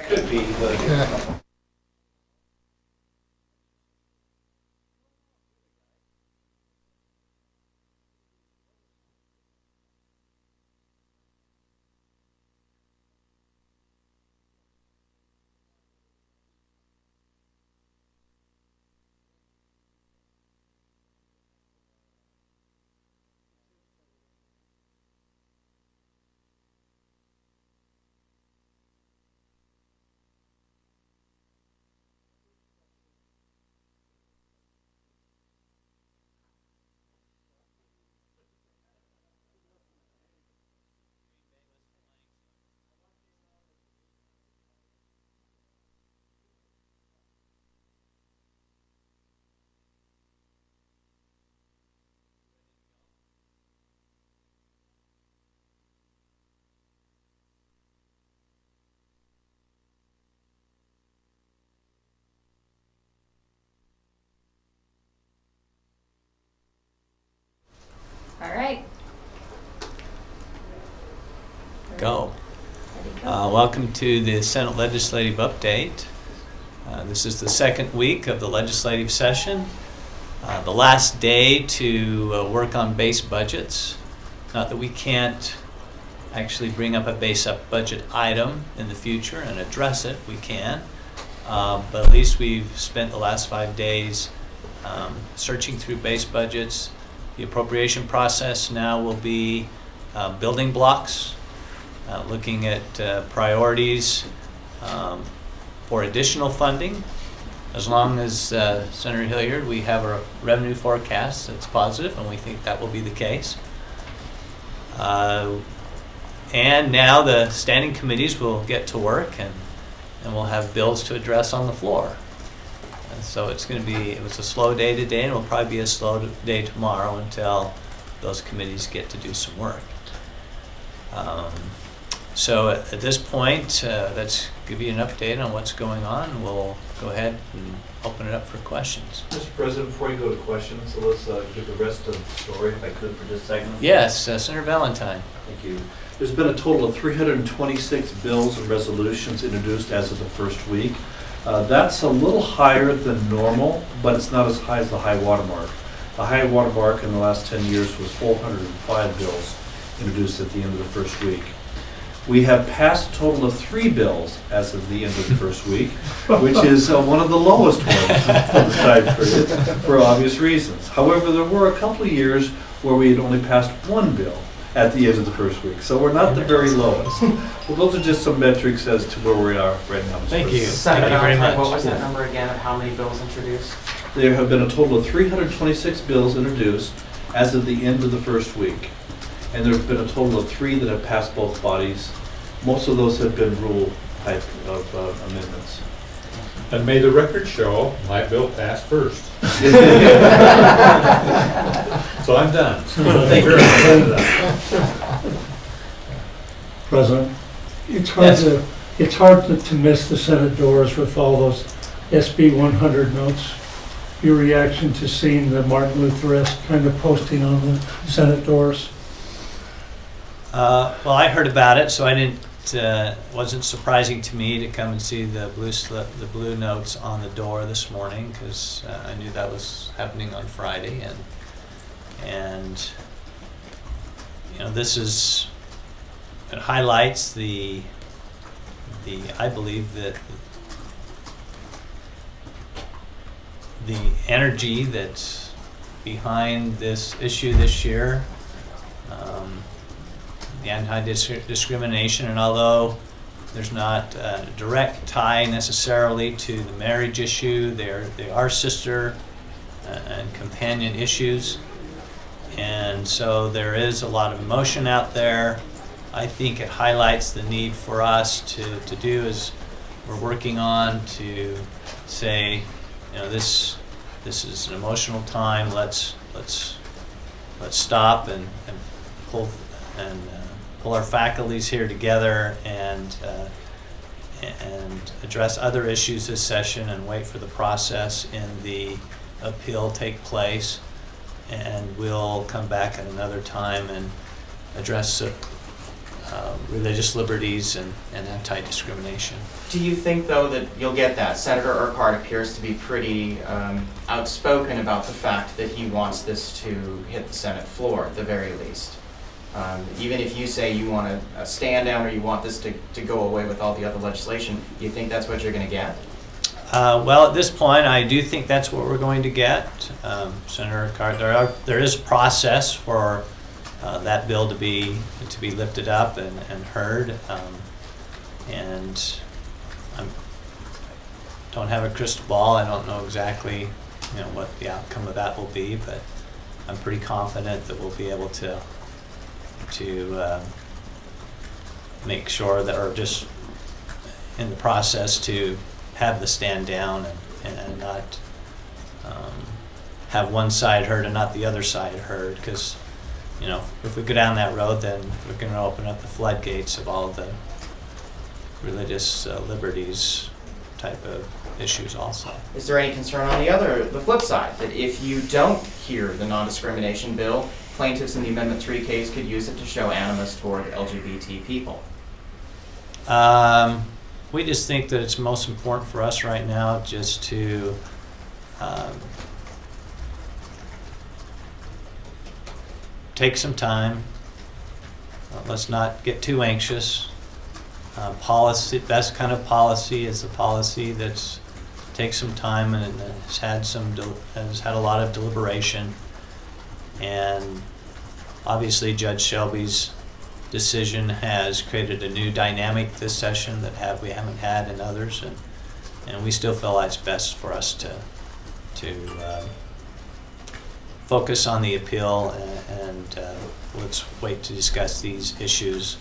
Could be, but All right. Go. Ready, go. Welcome to the Senate Legislative Update. This is the second week of the legislative session. The last day to work on base budgets. Not that we can't actually bring up a base up budget item in the future and address it, we can. But at least we've spent the last 5 days searching through base budgets. The appropriation process now will be building blocks, looking at priorities for additional funding. As long as Senator Hilliard, we have a revenue forecast that's positive, and we think that will be the case. And now the standing committees will get to work, and we'll have bills to address on the floor. And so it's going to be, it was a slow day today, and it will probably be a slow day tomorrow until those committees get to do some work. So at this point, let's give you an update on what's going on. We'll go ahead and open it up for questions. Mr. President, before you go to questions, so let's give the rest of the story, if I could, for just a second. Yes, Senator Valentine. Thank you. There's been a total of 326 bills and resolutions introduced as of the first week. That's a little higher than normal, but it's not as high as the high water mark. The high water mark in the last 10 years was 405 bills introduced at the end of the first week. We have passed a total of 3 bills as of the end of the first week, which is one of the lowest ones for the time period, for obvious reasons. However, there were a couple of years where we had only passed 1 bill at the end of the first week, so we're not the very lowest. Well, those are just some metrics as to where we are right now. Thank you. Senator Thank you very much. What was that number again of how many bills introduced? There have been a total of 326 bills introduced as of the end of the first week. And there have been a total of 3 that have passed both bodies. Most of those have been rule type of amendments. And may the record show my bill passed first. So I'm done. Thank you. President, it's hard to miss the Senate doors with all those SB 100 notes. Your reaction to seeing the Martin Luther-esque kind of posting on the Senate doors? Well, I heard about it, so I didn't. Wasn't surprising to me to come and see the blue notes on the door this morning, because I knew that was happening on Friday, and you know, it highlights the I believe that the energy that's behind this issue this year. The anti-discrimination, and although there's not a direct tie necessarily to the marriage issue, they are sister and companion issues, and so there is a lot of emotion out there. I think it highlights the need for us to do as we're working on, to say, you know, this is an emotional time. Let's stop and pull our faculties here together and address other issues this session, and wait for the process in the appeal take place, and we'll come back at another time and address religious liberties and anti-discrimination. Do you think, though, that you'll get that? Senator Urquhart appears to be pretty outspoken about the fact that he wants this to hit the Senate floor, at the very least. Even if you say you want a stand down or you want this to go away with all the other legislation, do you think that's what you're going to get? Well, at this point, I do think that's what we're going to get. Senator Urquhart, there is a process for that bill to be lifted up and heard, and I don't have a crystal ball. I don't know exactly, what the outcome of that will be, but I'm pretty confident that we'll be able to make sure that, or just in the process, to have the stand down and not have one side heard and not the other side heard, because if we go down that road, then we're going to open up the floodgates of all the religious liberties type of issues also. Is there any concern on the flip side, that if you don't hear the non-discrimination bill, plaintiffs in the Amendment 3 case could use it to show animus toward LGBT people? We just think that it's most important for us right now just to take some time. Let's not get too anxious. Policy, best kind of policy is the policy that's takes some time and has had a lot of deliberation. And obviously, Judge Shelby's decision has created a new dynamic this session that we haven't had in others, and we still feel like it's best for us to focus on the appeal and let's wait to discuss these issues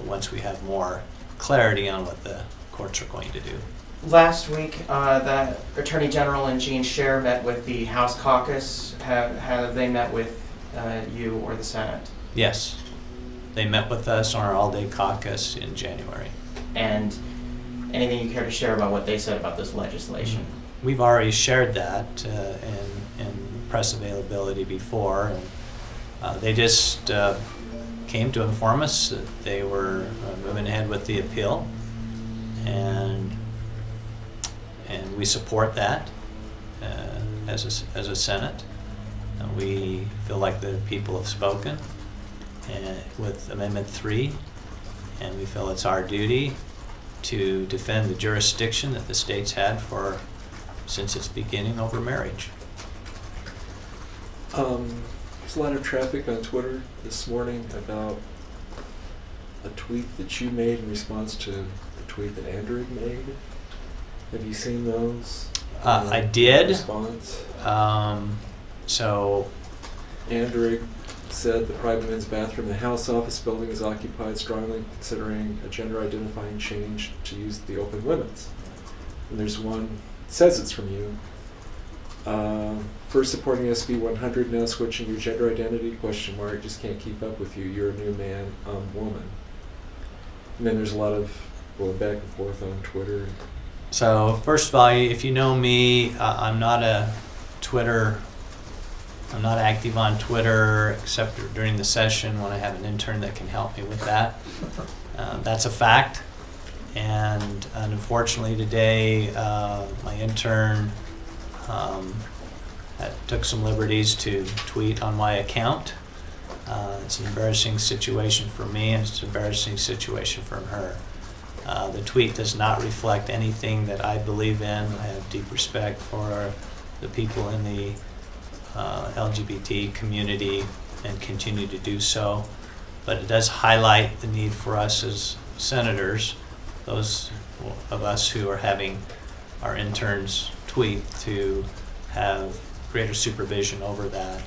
once we have more clarity on what the courts are going to do. Last week, the Attorney General and Jean Scher met with the House caucus. Have they met with you or the Senate? Yes. They met with us on our all-day caucus in January. And anything you care to share about what they said about this legislation? We've already shared that in press availability before. And, they just came to inform us that they were moving ahead with the appeal, and we support that as a Senate. We feel like the people have spoken with Amendment 3, and we feel it's our duty to defend the jurisdiction that the state's had since its beginning over marriage. There's a lot of traffic on Twitter this morning about a tweet that you made in response to the tweet that Andrew made. Have you seen those? I did. Response? So Andrew said the private men's bathroom in the House office building is occupied, strongly considering a gender identifying change to use the open women's. And there's one, says it's from you. First supporting SB 100, now switching your gender identity, ? Just can't keep up with you. You're a new man, woman. And then there's a lot of going back and forth on Twitter. So first of all, if you know me, I'm not active on Twitter except during the session when I have an intern that can help me with that. That's a fact. And unfortunately today, my intern took some liberties to tweet on my account. It's an embarrassing situation for me, and it's an embarrassing situation for her. The tweet does not reflect anything that I believe in. I have deep respect for the people in the LGBT community and continue to do so. But it does highlight the need for us as senators, those of us who are having our interns tweet, to have greater supervision over that.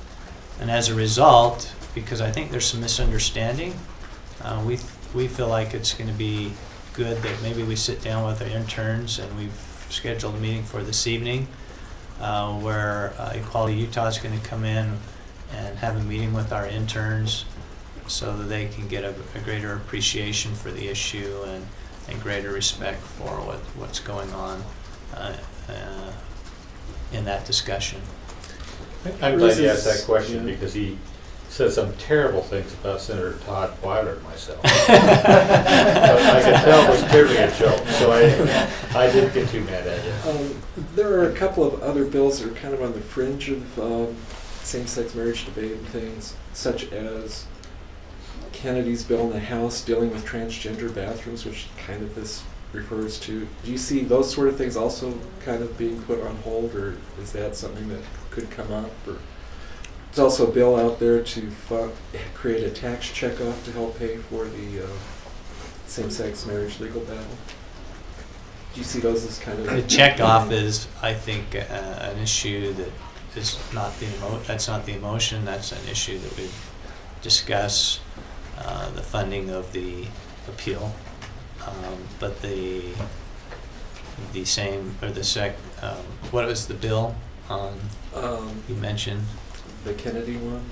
And as a result, because I think there's some misunderstanding, we feel like it's going to be good that maybe we sit down with our interns, and we've scheduled a meeting for this evening where Equality Utah is going to come in and have a meeting with our interns so that they can get a greater appreciation for the issue and greater respect for what's going on in that discussion. I'm glad you asked that question because he said some terrible things about Senator Todd Weiler myself. But I could tell it was clearly a joke, so I didn't get too mad at it. There are a couple of other bills that are kind of on the fringe of same-sex marriage debate and things, such as Kennedy's bill in the House dealing with transgender bathrooms, which kind of this refers to. Do you see those sort of things also kind of being put on hold, or is that something that could come up? Or there's also a bill out there to create a tax checkoff to help pay for the same-sex marriage legal battle. Do you see those as kind of... The checkoff is, I think, an issue that is not that's not the emotion. That's an issue that we discuss, the funding of the appeal. But the same, or the what was the bill on, you mentioned? The Kennedy one?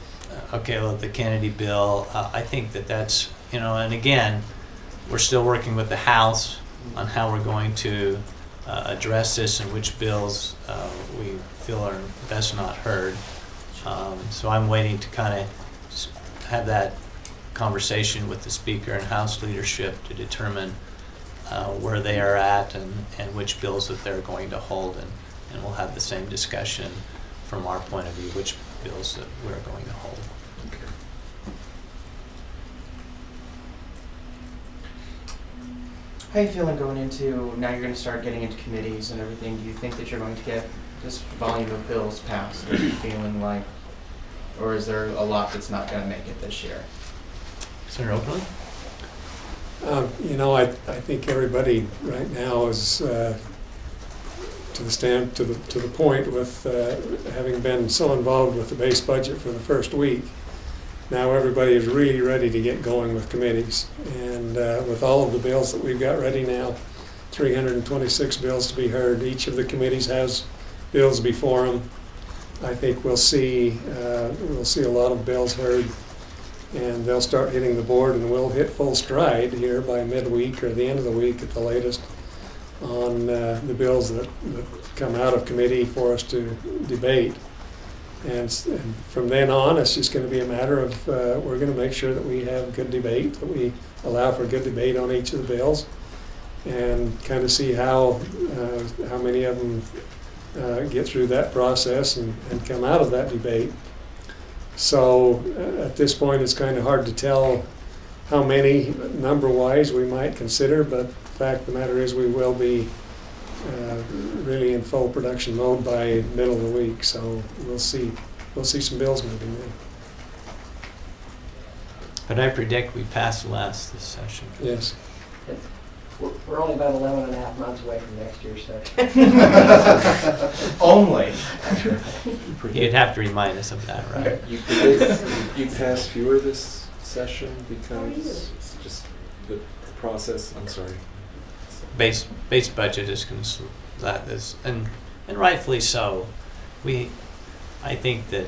Okay, well, the Kennedy bill, I think that's, and again, we're still working with the House on how we're going to address this and which bills we feel are best not heard. So I'm waiting to kind of have that conversation with the Speaker and House leadership to determine where they are at and which bills that they're going to hold, and we'll have the same discussion from our point of view, which bills that we're going to hold. Okay. How are you feeling going into, now you're going to start getting into committees and everything? Do you think that you're going to get this volume of bills passed? Are you feeling like, or is there a lot that's not going to make it this year? Senator Oakley? I think everybody right now is to the point with having been so involved with the base budget for the first week. Now everybody is really ready to get going with committees, and with all of the bills that we've got ready now, 326 bills to be heard. Each of the committees has bills before them. I think we'll see a lot of bills heard, and they'll start hitting the board, and we'll hit full stride here by midweek or the end of the week at the latest on the bills that come out of committee for us to debate. And from then on, it's just going to be a matter of we're going to make sure that we have good debate, that we allow for good debate on each of the bills, and kind of see how many of them get through that process and come out of that debate. So at this point, it's kind of hard to tell how many number-wise we might consider, but the fact of the matter is we will be really in full production mode by middle of the week. So we'll see some bills moving then. But I predict we pass last this session. Yes. We're only about 11 and a half months away from next year's session. Only. You'd have to remind us of that, right? You predict you pass fewer this session because it's just the process. I'm sorry. Base budget is and rightfully so. I think that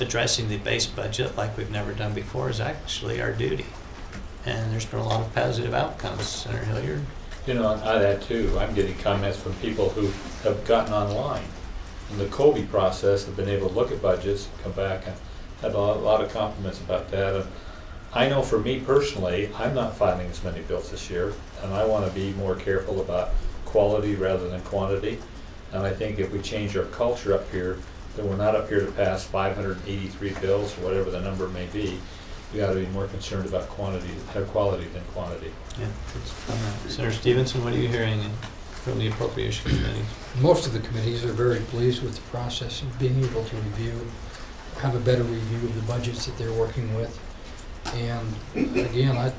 addressing the base budget like we've never done before is actually our duty. And there's been a lot of positive outcomes, Senator Hilliard. On that too, I'm getting comments from people who have gotten online in the COVID process, have been able to look at budgets, come back, and had a lot of compliments about that. And I know for me personally, I'm not filing as many bills this year, and I want to be more careful about quality rather than quantity. And I think if we change our culture up here, then we're not up here to pass 583 bills or whatever the number may be. We ought to be more concerned about quality than quantity. Yeah. Senator Stevenson, what are you hearing from the Appropriation Committee? Most of the committees are very pleased with the process of being able to have a better review of the budgets that they're working with. And again,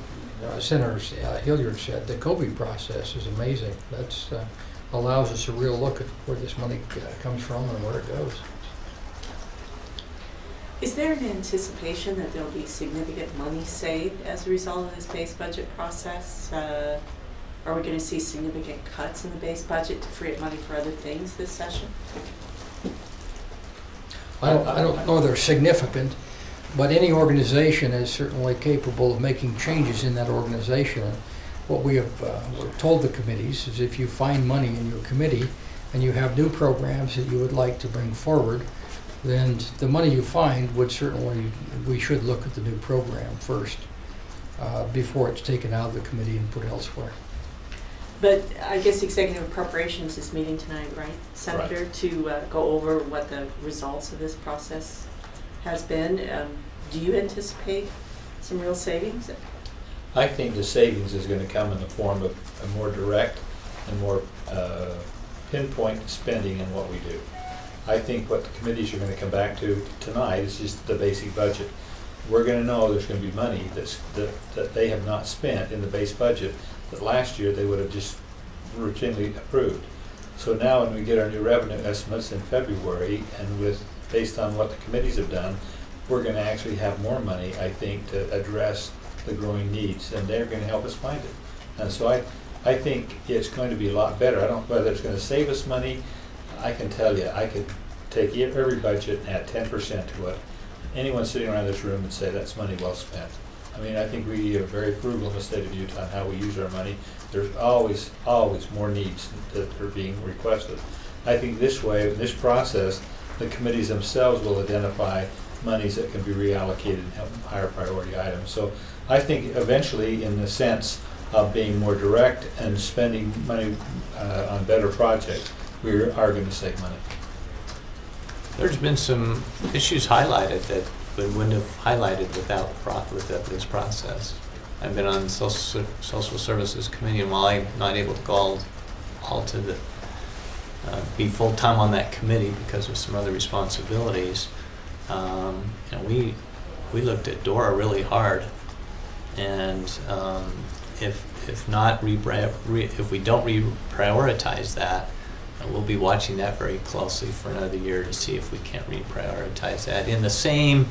Senator Hilliard said the COVID process is amazing. That allows us a real look at where this money comes from and where it goes. Is there an anticipation that there'll be significant money saved as a result of this base budget process? Are we going to see significant cuts in the base budget to free up money for other things this session? I don't know they're significant, but any organization is certainly capable of making changes in that organization. And what we have told the committees is if you find money in your committee and you have new programs that you would like to bring forward, then the money you find would certainly, we should look at the new program first before it's taken out of the committee and put elsewhere. But I guess Executive Appropriations is meeting tonight, right, Senator, to go over what the results of this process has been. Do you anticipate some real savings? I think the savings is going to come in the form of a more direct and more pinpoint spending in what we do. I think what the committees are going to come back to tonight is just the basic budget. We're going to know there's going to be money that they have not spent in the base budget that last year they would have just routinely approved. So now when we get our new revenue estimates in February, and based on what the committees have done, we're going to actually have more money, I think, to address the growing needs, and they're going to help us find it. And so I think it's going to be a lot better. I don't know whether it's going to save us money. I can tell you, I could take every budget and add 10% to it. Anyone sitting around this room would say that's money well spent. I mean, I think we are very frugal in the state of Utah on how we use our money. There's always more needs that are being requested. I think this way, in this process, the committees themselves will identify monies that can be reallocated and help higher priority items. So I think eventually, in the sense of being more direct and spending money on better projects, we are going to save money. There's been some issues highlighted that we wouldn't have highlighted without this process. I've been on the Social Services Committee, and while I'm not able to go all to the be full time on that committee because of some other responsibilities, we looked at DORA really hard, and if we don't reprioritize that, we'll be watching that very closely for another year to see if we can't reprioritize that in the same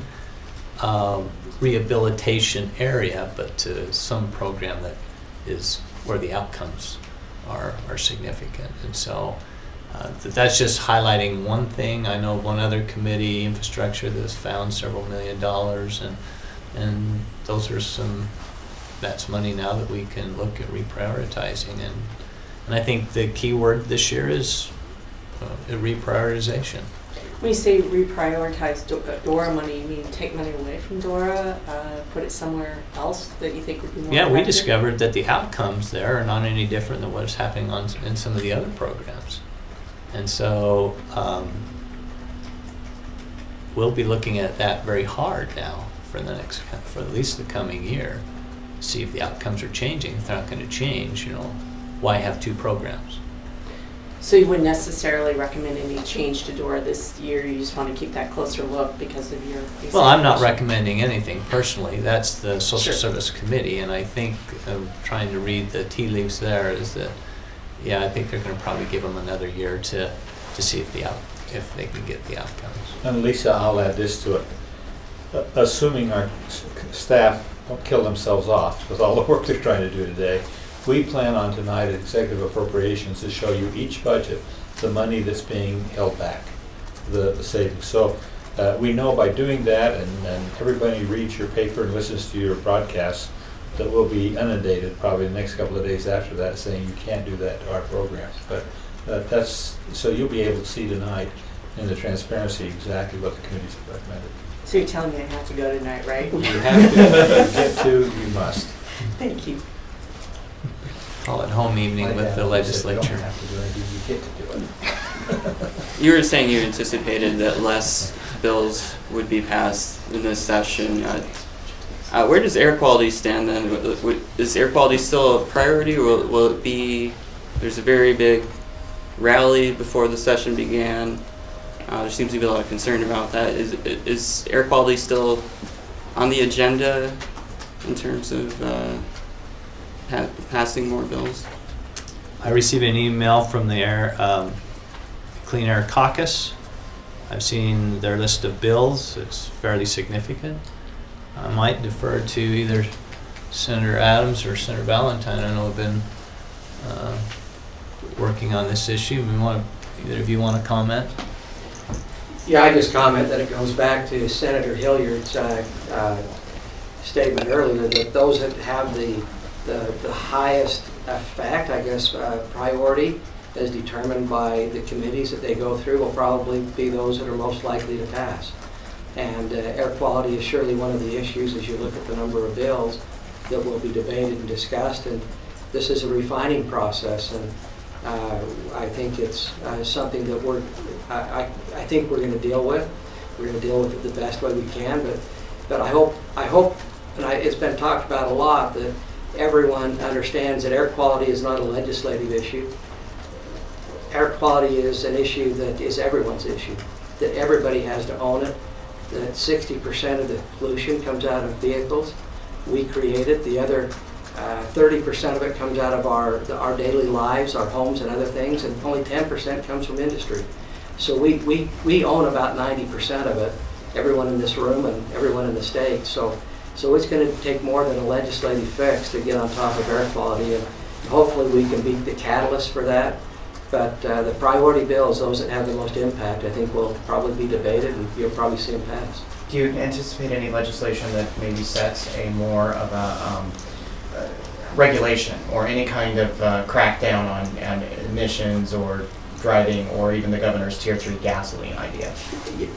rehabilitation area, but to some program that is where the outcomes are significant. And so that's just highlighting one thing. I know one other committee, infrastructure, that's found several $1 million, and that's money now that we can look at reprioritizing. And I think the key word this year is reprioritization. When you say reprioritize DORA money, you mean take money away from DORA, put it somewhere else that you think would be more Yeah, we effective? discovered that the outcomes there are not any different than what's happening in some of the other programs. And so we'll be looking at that very hard now for at least the coming year, see if the outcomes are changing. If they're not going to change, why have two programs? So you wouldn't necessarily recommend any change to DORA this year? You just want to keep that closer look because of your... Well, I'm not recommending anything personally. That's the Social Sure. Service Committee, and I think trying to read the tea leaves there is that, I think they're going to probably give them another year to see if they can get the outcomes. And Lisa, I'll add this to it. Assuming our staff don't kill themselves off with all the work they're trying to do today, we plan on tonight at Executive Appropriations to show you each budget the money that's being held back, the savings. So we know by doing that, and everybody reads your paper and listens to your broadcasts, that we'll be inundated probably the next couple of days after that saying you can't do that to our programs. But so you'll be able to see tonight in the transparency exactly what the committees have recommended. So you're telling me I have to go tonight, right? You have to, if you get to, you must. Thank you. Call it home evening with the legislature. You don't have to do anything, you get to do it. You were saying you anticipated that less bills would be passed in this session. Where does air quality stand then? Is air quality still a priority, or will it be, there's a very big rally before the session began. There seems to be a lot of concern about that. Is air quality still on the agenda in terms of passing more bills? I received an email from the Clean Air Caucus. I've seen their list of bills. It's fairly significant. I might defer to either Senator Adams or Senator Valentine. I know have been working on this issue. Either of you want to comment? Yeah, I just comment that it goes back to Senator Hilliard's statement earlier that those that have the highest effect, I guess, priority, as determined by the committees that they go through, will probably be those that are most likely to pass. And air quality is surely one of the issues as you look at the number of bills that will be debated and discussed. And this is a refining process, and I think it's something that I think we're going to deal with. We're going to deal with it the best way we can. But I hope, and it's been talked about a lot, that everyone understands that air quality is not a legislative issue. Air quality is an issue that is everyone's issue, that everybody has to own it, that 60% of the pollution comes out of vehicles. We create it. The other 30% of it comes out of our daily lives, our homes and other things, and only 10% comes from industry. So we own about 90% of it, everyone in this room and everyone in the state. So it's going to take more than a legislative fix to get on top of air quality, and hopefully we can be the catalyst for that. But the priority bills, those that have the most impact, I think will probably be debated, and you'll probably see them pass. Do you anticipate any legislation that maybe sets a more of a regulation or any kind of crackdown on emissions or driving, or even the governor's Tier 3 gasoline idea?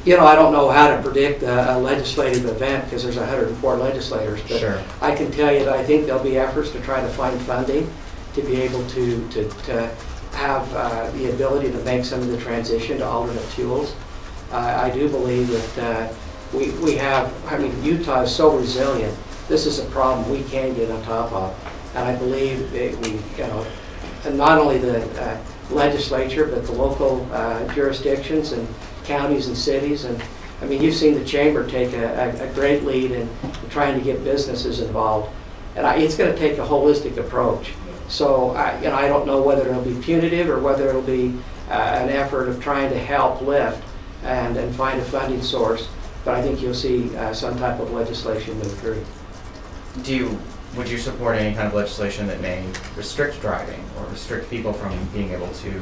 You know, I don't know how to predict a legislative event because there's 104 legislators, but Sure. I can tell you that I think there'll be efforts to try to find funding to be able to have the ability to make some of the transition to alternate fuels. I do believe that we have, I mean, Utah is so resilient. This is a problem we can get on top of. And I believe that and not only the legislature, but the local jurisdictions and counties and cities. And I mean, you've seen the chamber take a great lead in trying to get businesses involved. And it's going to take a holistic approach. So I don't know whether it'll be punitive or whether it'll be an effort of trying to help lift and find a funding source. But I think you'll see some type of legislation move through. Would you support any kind of legislation that may restrict driving or restrict people from being able to?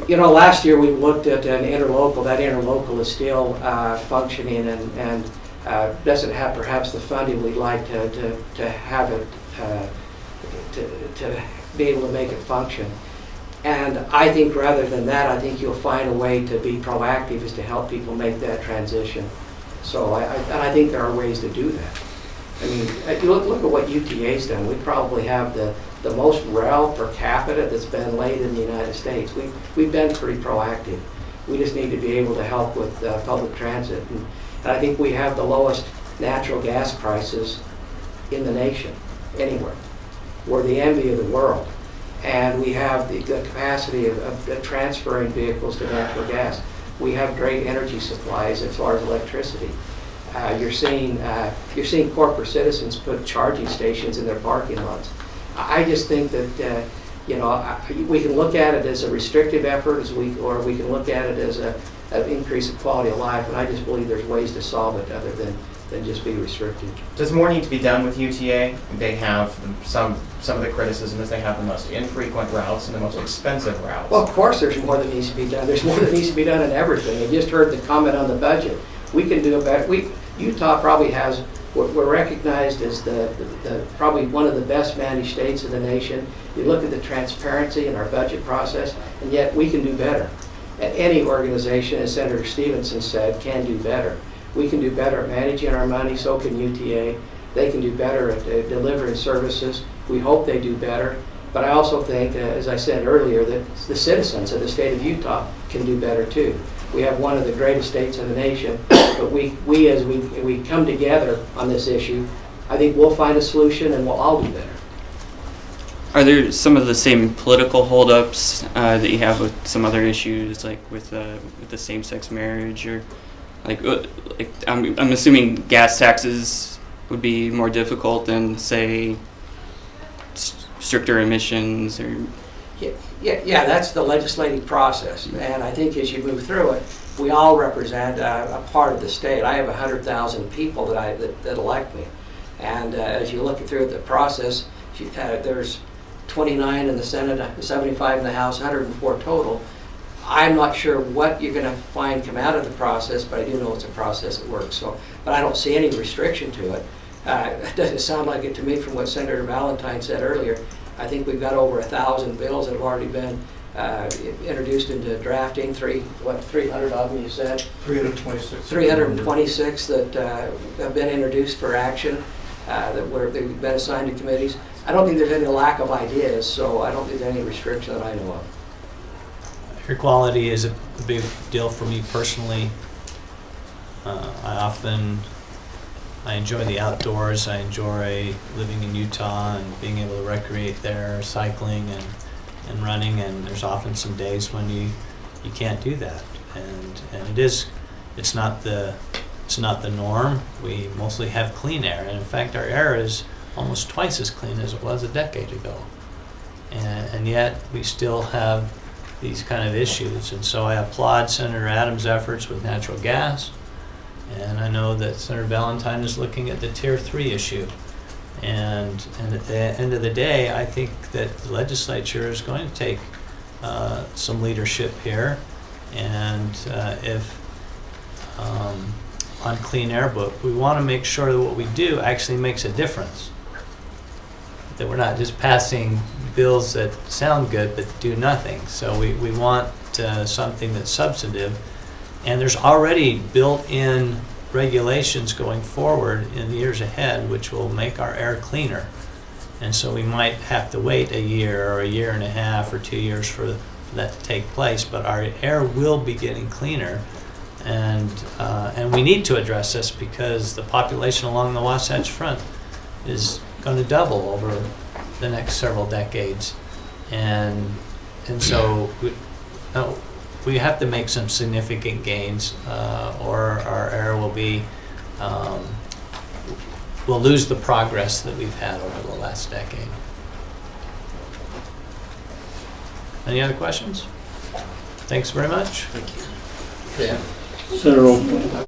You know, last year we looked at an interlocal. That interlocal is still functioning and doesn't have perhaps the funding we'd like to have it to be able to make it function. And I think rather than that, I think you'll find a way to be proactive is to help people make that transition. So I think there are ways to do that. I mean, you look at what UTA's done. We probably have the most rail per capita that's been laid in the United States. We've been pretty proactive. We just need to be able to help with public transit. And I think we have the lowest natural gas prices in the nation, anywhere. We're the envy of the world. And we have the capacity of transferring vehicles to natural gas. We have great energy supplies as far as electricity. You're seeing corporate citizens put charging stations in their parking lots. I just think that we can look at it as a restrictive effort, or we can look at it as an increase of quality of life. And I just believe there's ways to solve it other than just be restrictive. Does more need to be done with UTA? They have some of the criticism is they have the most infrequent routes and the most expensive routes. Well, of course there's more that needs to be done. There's more that needs to be done in everything. You just heard the comment on the budget. We can do a better. Utah probably has, we're recognized as the probably one of the best managed states in the nation. You look at the transparency in our budget process, and yet we can do better. And any organization, as Senator Stevenson said, can do better. We can do better at managing our money, so can UTA. They can do better at delivering services. We hope they do better. But I also think, as I said earlier, that the citizens of the state of Utah can do better too. We have one of the greatest states in the nation, but as we come together on this issue, I think we'll find a solution and we'll all do better. Are there some of the same political holdups that you have with some other issues, like with the same-sex marriage, or like I'm assuming gas taxes would be more difficult than, say, stricter emissions or? Yeah, that's the legislative process, and I think as you move through it, we all represent a part of the state. I have 100,000 people that elect me, and as you look through the process, there's 29 in the Senate, 75 in the House, 104 total. I'm not sure what you're going to find come out of the process, but I do know it's a process that works. So, but I don't see any restriction to it. It doesn't sound like it to me from what Senator Valentine said earlier. I think we've got over 1,000 bills that have already been introduced into drafting. 300 of them, you said? 326. 326 that have been introduced for action, they've been assigned to committees. I don't think there's any lack of ideas, so I don't think there's any restriction that I know of. Air quality is a big deal for me personally. I enjoy the outdoors. I enjoy living in Utah and being able to recreate there, cycling and running. And there's often some days when you can't do that. And it's not the norm. We mostly have clean air, and in fact, our air is almost twice as clean as it was a decade ago. And yet we still have these kind of issues. And so I applaud Senator Adams' efforts with natural gas. And I know that Senator Valentine is looking at the Tier 3 issue. And at the end of the day, I think that the legislature is going to take some leadership here. And if on Clean Air Book, we want to make sure that what we do actually makes a difference. That we're not just passing bills that sound good but do nothing. So we want something that's substantive. And there's already built-in regulations going forward in the years ahead which will make our air cleaner. And so we might have to wait a year or a year and a half or 2 years for that to take place, but our air will be getting cleaner. And we need to address this because the population along the Wasatch Front is going to double over the next several decades. And so we have to make some significant gains, or our air will be, we'll lose the progress that we've had over the last decade. Any other questions? Thanks very much. Thank you. Senator Oakland.